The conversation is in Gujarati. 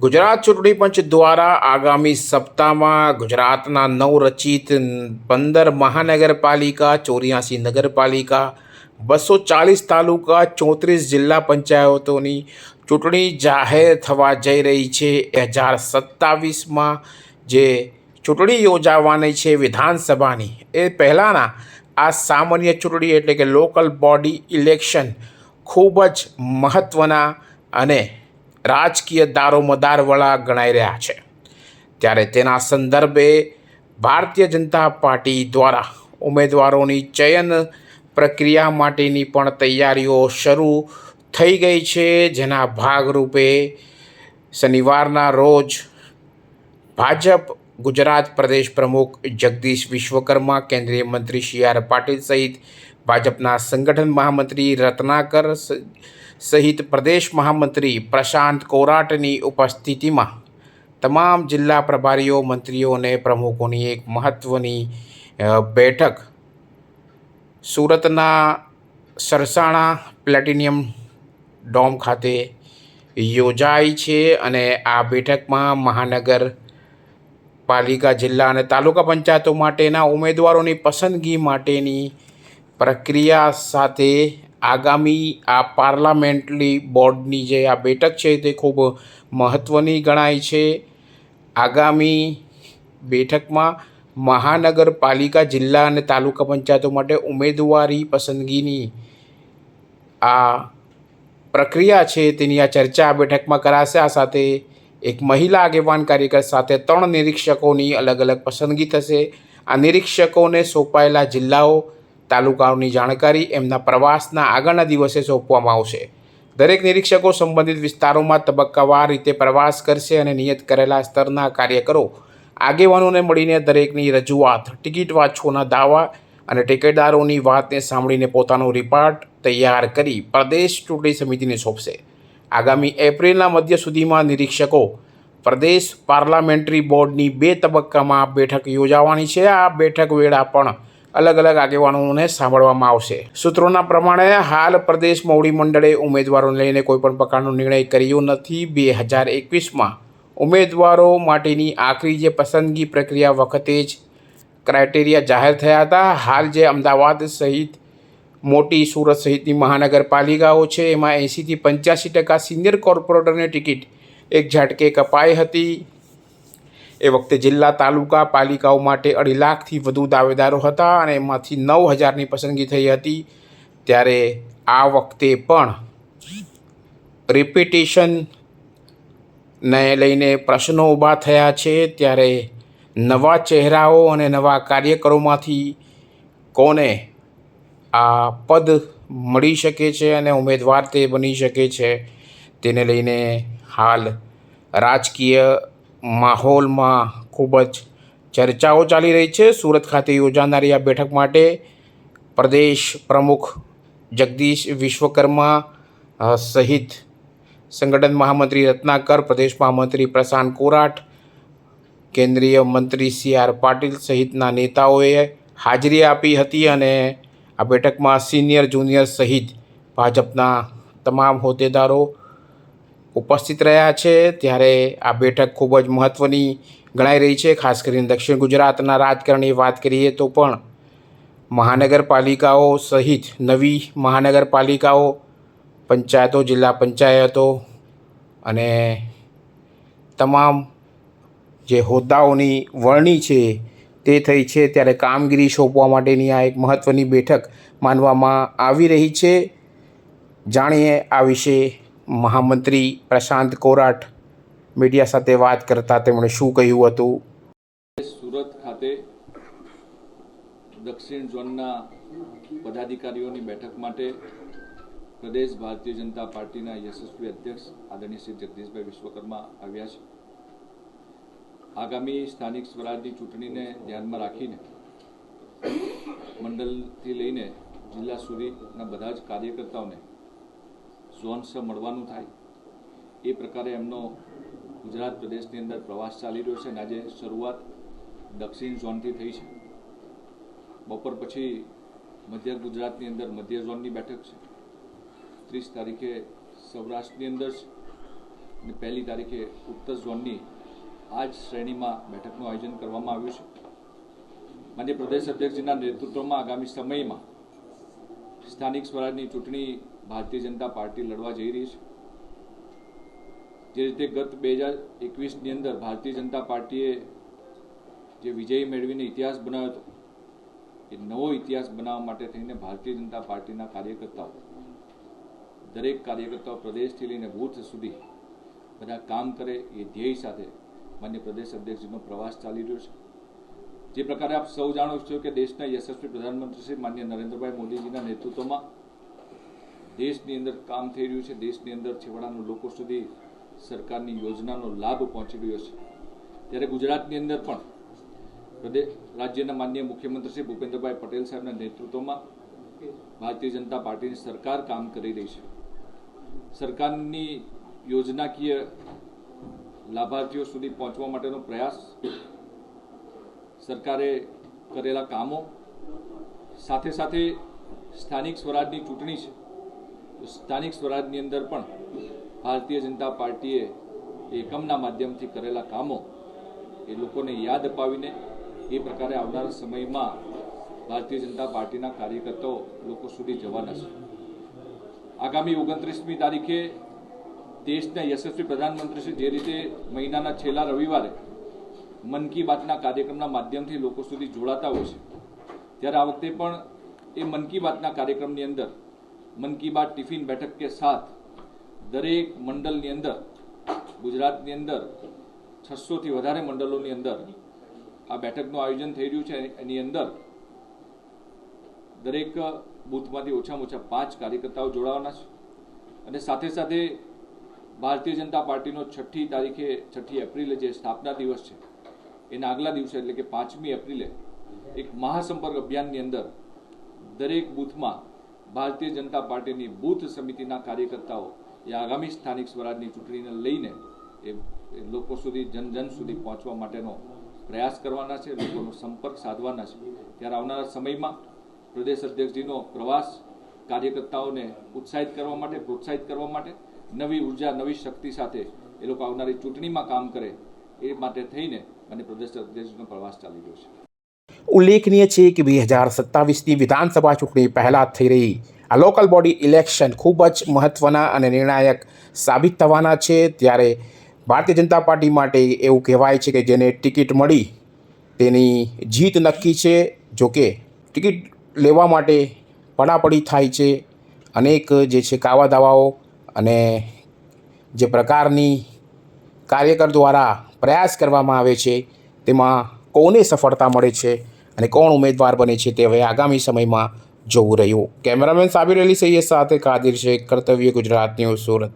ગુજરાત ચૂંટણી પંચ દ્વારા આગામી સપ્તાહમાં ગુજરાતના નવરચિત 15 મહાનગરપાલિકા, 84 નગરપાલિકા, 240 તાલુકા, 34 જિલ્લા પંચાયતોની ચૂંટણી જાહેર થવા જઈ રહી છે। 2027માં જે ચૂંટણી યોજાવાની છે વિધાનસભાની, એ પહેલાંના આ સામાન્ય ચૂંટણી એટલે કે લોકલ બોડી ઇલેક્શન ખૂબ જ મહત્ત્વના અને રાજકીય દારોમદારવાળા ગણાઈ રહ્યા છે। ત્યારે તેના સંદર્ભે ભારતીય જનતા પાર્ટી દ્વારા ઉમેદવારોની ચયન પ્રક્રિયા માટેની પણ તૈયારીઓ શરૂ થઈ ગઈ છે। જેના ભાગરૂપે શનિવારના રોજ ભાજપ ગુજરાત પ્રદેશ પ્રમુખ જગદીશ વિશ્વકર્મા, કેન્દ્રીય મંત્રી સી.આર. પાટીલ સહિત ભાજપના સંગઠન મહામંત્રી રત્નાકર સહિત પ્રદેશ મહામંત્રી પ્રશાંત કોરાટની ઉપસ્થિતિમાં તમામ જિલ્લા પ્રભારીઓ, મંત્રીઓ અને પ્રમુખોની એક મહત્ત્વની બેઠક સુરતના સરસાણા પ્લેટિનિયમ ડોમ ખાતે યોજાઈ છે। અને આ બેઠકમાં મહાનગરપાલિકા, જિલ્લા અને તાલુકા પંચાયતો માટેના ઉમેદવારોની પસંદગી માટેની પ્રક્રિયા સાથે આગામી આ પાર્લામેન્ટરી બોર્ડની જે આ બેઠક છે તે ખૂબ મહત્ત્વની ગણાય છે। આગામી બેઠકમાં મહાનગરપાલિકા, જિલ્લા અને તાલુકા પંચાયતો માટે ઉમેદવારી પસંદગીની આ પ્રક્રિયા છે તેની આ ચર્ચા આ બેઠકમાં કરાશે। આ સાથે એક મહિલા આગેવાન કાર્યકર સાથે 3 નિરીક્ષકોની અલગ અલગ પસંદગી થશે। આ નિરીક્ષકોને સોંપાયેલા જિલ્લાઓ, તાલુકાઓની જાણકારી એમના પ્રવાસના આગળના દિવસે સોંપવામાં આવશે। દરેક નિરીક્ષકો સંબંધિત વિસ્તારોમાં તબક્કાવાર રીતે પ્રવાસ કરશે અને નિયત કરેલા સ્તરના કાર્યકરો, આગેવાનોને મળીને દરેકની રજૂઆત, ટિકિટ વાંચવાના દાવા અને ટેકેદારોની વાતને સાંભળીને પોતાનો રિપોર્ટ તૈયાર કરી પ્રદેશ ચૂંટણી સમિતિને સોંપશે। આગામી એપ્રિલના મધ્ય સુધીમાં નિરીક્ષકો પ્રદેશ પાર્લામેન્ટરી બોર્ડની 2 તબક્કામાં બેઠક યોજાવાની છે। આ બેઠક વેળા પણ અલગ અલગ આગેવાનોને સાંભળવામાં આવશે। સૂત્રોના પ્રમાણે હાલ પ્રદેશ મોવડી મંડળે ઉમેદવારોને લઈને કોઈપણ પ્રકારનો નિર્ણય કર્યો નથી। 2021માં ઉમેદવારો માટેની આખરી જે પસંદગી પ્રક્રિયા વખતે જ ક્રાઇટેરિયા જાહેર થયા હતા। હાલ જે અમદાવાદ સહિત મોટી સુરત સહિતની મહાનગરપાલિકાઓ છે એમાં 80થી 85% સિનિયર કોર્પોરેટરની ટિકિટ એક ઝાટકે કપાઈ હતી। એ વખતે જિલ્લા, તાલુકા પાલિકાઓ માટે 2.5 લાખથી વધુ દાવેદારો હતા અને એમાંથી 9,000ની પસંદગી થઈ હતી। ત્યારે આ વખતે પણ રિપિટિશનને લઈને પ્રશ્નો ઊભા થયા છે। ત્યારે નવા ચહેરાઓ અને નવા કાર્યકરોમાંથી કોને આ પદ મળી શકે છે અને ઉમેદવાર તે બની શકે છે તેને લઈને હાલ રાજકીય માહોલમાં ખૂબ જ ચર્ચાઓ ચાલી રહી છે। સુરત ખાતે યોજાનારી આ બેઠક માટે પ્રદેશ પ્રમુખ જગદીશ વિશ્વકર્મા સહિત સંગઠન મહામંત્રી રત્નાકર, પ્રદેશ મહામંત્રી પ્રશાંત કોરાટ, કેન્દ્રીય મંત્રી સી.આર. પાટીલ સહિતના નેતાઓએ હાજરી આપી હતી અને આ બેઠકમાં સિનિયર, જુનિયર સહિત ભાજપના તમામ હોદ્દેદારો ઉપસ્થિત રહ્યા છે। ત્યારે આ બેઠક ખૂબ જ મહત્ત્વની ગણાઈ રહી છે। ખાસ કરીને દક્ષિણ ગુજરાતના રાજકારણની વાત કરીએ તો પણ મહાનગરપાલિકાઓ સહિત નવી મહાનગરપાલિકાઓ, પંચાયતો, જિલ્લા પંચાયતો અને તમામ જે હોદ્દાઓની વરણી છે તે થઈ છે। ત્યારે કામગીરી સોંપવા માટેની આ એક મહત્ત્વની બેઠક માનવામાં આવી રહી છે। જાણીએ આ વિશે મહામંત્રી પ્રશાંત કોરાટ મીડિયા સાથે વાત કરતા તેમણે શું કહ્યું હતું। સુરત ખાતે દક્ષિણ ઝોનના પદાધિકારીઓની બેઠક માટે પ્રદેશ ભારતીય જનતા પાર્ટીના યશસ્વી અધ્યક્ષ આદરણીય શ્રી જગદીશભાઈ વિશ્વકર્મા આવ્યા છે। આગામી સ્થાનિક સ્વરાજની ચૂંટણીને ધ્યાનમાં રાખીને મંડળથી લઈને જિલ્લા સુધીના બધા જ કાર્યકર્તાઓને ઝોન્સ મળવાનું થાય એ પ્રકારે એમનો ગુજરાત પ્રદેશની અંદર પ્રવાસ ચાલી રહ્યો છે અને આજે શરૂઆત દક્ષિણ ઝોનથી થઈ છે। બપોર પછી મધ્ય ગુજરાતની અંદર મધ્ય ઝોનની બેઠક છે। 30 તારીખે સૌરાષ્ટ્રની અંદર છે અને 1લી તારીખે ઉત્તર ઝોનની આ જ શ્રેણીમાં બેઠકનું આયોજન કરવામાં આવ્યું છે. માનનીય પ્રદેશ અધ્યક્ષજીના નેતૃત્વમાં આગામી સમયમાં સ્થાનિક સ્વરાજની ચૂંટણી ભારતીય જનતા પાર્ટી લડવા જઈ રહી છે. જે રીતે ગત 2021ની અંદર ભારતીય જનતા પાર્ટીએ જે વિજય મેળવીને ઇતિહાસ બનાવ્યો હતો, એ નવો ઇતિહાસ બનાવવા માટે થઈને ભારતીય જનતા પાર્ટીના કાર્યકર્તાઓ, દરેક કાર્યકર્તાઓ પ્રદેશથી લઈને બૂથ સુધી બધા કામ કરે એ ધ્યેય સાથે માન્ય પ્રદેશ અધ્યક્ષજીનો પ્રવાસ ચાલી રહ્યો છે. જે પ્રકારે આપ સૌ જાણો છો કે દેશના યશસ્વી પ્રધાનમંત્રી શ્રી માન્ય નરેન્દ્રભાઈ મોદીજીના નેતૃત્વમાં દેશની અંદર કામ થઈ રહ્યું છે. દેશની અંદર છેવાડાના લોકો સુધી સરકારની યોજનાનો લાભ પહોંચી રહ્યો છે. ત્યારે ગુજરાતની અંદર પણ રાજ્યના માનનીય મુખ્યમંત્રી શ્રી ભૂપેન્દ્રભાઈ પટેલ સાહેબના નેતૃત્વમાં ભારતીય જનતા પાર્ટીની સરકાર કામ કરી રહી છે. સરકારની યોજનાકીય લાભાર્થીઓ સુધી પહોંચવા માટેનો પ્રયાસ, સરકારે કરેલા કામો, સાથે સાથે સ્થાનિક સ્વરાજની ચૂંટણી છે તો સ્થાનિક સ્વરાજની અંદર પણ ભારતીય જનતા પાર્ટીએ એકમના માધ્યમથી કરેલા કામો એ લોકોને યાદ અપાવીને એ પ્રકારે આવનારા સમયમાં ભારતીય જનતા પાર્ટીના કાર્યકર્તાઓ લોકો સુધી જવાના છે. આગામી 29મી તારીખે દેશના યશસ્વી પ્રધાનમંત્રી જે રીતે મહિનાના છેલ્લા રવિવારે મન કી બાતના કાર્યક્રમના માધ્યમથી લોકો સુધી જોડાતા હોય છે, ત્યારે આ વખતે પણ એ મન કી બાતના કાર્યક્રમની અંદર મન કી બાત ટિફિન બેઠક કે સાથ દરેક મંડળની અંદર, ગુજરાતની અંદર 600થી વધારે મંડળોની અંદર આ બેઠકનું આયોજન થઈ રહ્યું છે. એની અંદર દરેક બૂથમાંથી ઓછામાં ઓછા 5 કાર્યકર્તાઓ જોડાવાના છે. અને સાથે સાથે ભારતીય જનતા પાર્ટીનો 6ઠી એપ્રિલે જે સ્થાપના દિવસ છે એના આગલા દિવસે એટલે કે 5મી એપ્રિલે એક મહાસંપર્ક અભિયાનની અંદર દરેક બૂથમાં ભારતીય જનતા પાર્ટીની બૂથ સમિતિના કાર્યકર્તાઓ એ આગામી સ્થાનિક સ્વરાજની ચૂંટણીને લઈને એ લોકો સુધી, જન સુધી પહોંચવા માટેનો પ્રયાસ કરવાના છે, લોકોનો સંપર્ક સાધવાના છે. ત્યારે આવનારા સમયમાં પ્રદેશ અધ્યક્ષજીનો પ્રવાસ કાર્યકર્તાઓને ઉત્સાહિત કરવા માટે, પ્રોત્સાહિત કરવા માટે, નવી ઉર્જા, નવી શક્તિ સાથે એ લોકો આવનારી ચૂંટણીમાં કામ કરે એ માટે થઈને અને પ્રદેશ અધ્યક્ષનો પ્રવાસ ચાલી રહ્યો છે. ઉલ્લેખનીય છે કે 2027ની વિધાનસભા ચૂંટણી પહેલાં થઈ રહી આ લોકલ બોડી ઇલેક્શન ખૂબ જ મહત્ત્વના અને નિર્ણાયક સાબિત થવાના છે. ત્યારે ભારતીય જનતા પાર્ટી માટે એવું કહેવાય છે કે જેને ટિકિટ મળી તેની જીત નક્કી છે. જોકે ટિકિટ લેવા માટે પડાપડી થાય છે. અનેક જે છે કાવા દાવાઓ અને જે પ્રકારની કાર્યકર દ્વારા પ્રયાસ કરવામાં આવે છે તેમાં કોને સફળતા મળે છે અને કોણ ઉમેદવાર બને છે તે હવે આગામી સમયમાં જોવું રહ્યું. કેમેરામેન સાબિર અલી સૈયદ સાથે કાદિર શેખ, કર્તવ્ય ગુજરાત ન્યૂઝ, સુરત.